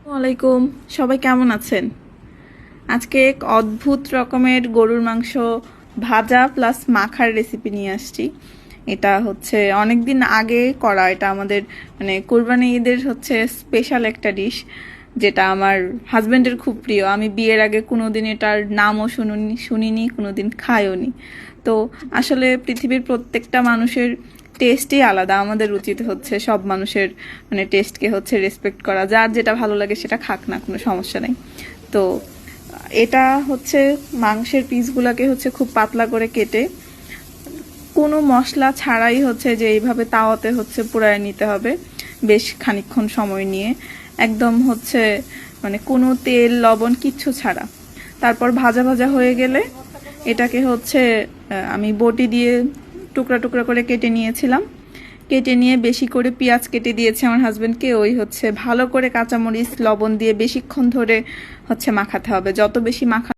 ওয়ালাইকুম, সবাই কেমন আছেন? আজকে এক অদ্ভুত রকমের গরুর মাংস ভাজা প্লাস মাখার রেসিপি নিয়ে আসছি। এটা হচ্ছে অনেক দিন আগে করা, এটা আমাদের মানে কোরবানি ঈদের হচ্ছে স্পেশাল একটা ডিশ, যেটা আমার হাজবেন্ডের খুব প্রিয়। আমি বিয়ের আগে কোনোদিন এটার নামও শুনিনি, কোনোদিন খাইও নি। তো আসলে পৃথিবীর প্রত্যেকটা মানুষের টেস্টই আলাদা। আমাদের উচিত হচ্ছে সব মানুষের মানে টেস্টকে হচ্ছে রেসপেক্ট করা, যার যেটা ভালো লাগে সেটা খাক না, কোনো সমস্যা নেই। তো এটা হচ্ছে মাংসের পিসগুলোকে হচ্ছে খুব পাতলা করে কেটে কোনো মশলা ছাড়াই হচ্ছে যে এইভাবে তাওয়াতে হচ্ছে পোড়ায় নিতে হবে বেশ খানিকক্ষণ সময় নিয়ে, একদম হচ্ছে মানে কোনো তেল লবণ কিচ্ছু ছাড়া। তারপর ভাজা ভাজা হয়ে গেলে এটাকে হচ্ছে আমি বটি দিয়ে টুকরা টুকরা করে কেটে নিয়েছিলাম। কেটে নিয়ে বেশি করে পেঁয়াজ কেটে দিয়েছে আমার হাজবেন্ডকে। ওই হচ্ছে ভালো করে কাঁচামরিচ লবণ দিয়ে বেশিক্ষণ ধরে হচ্ছে মাখাতে হবে। যত বেশি মাখা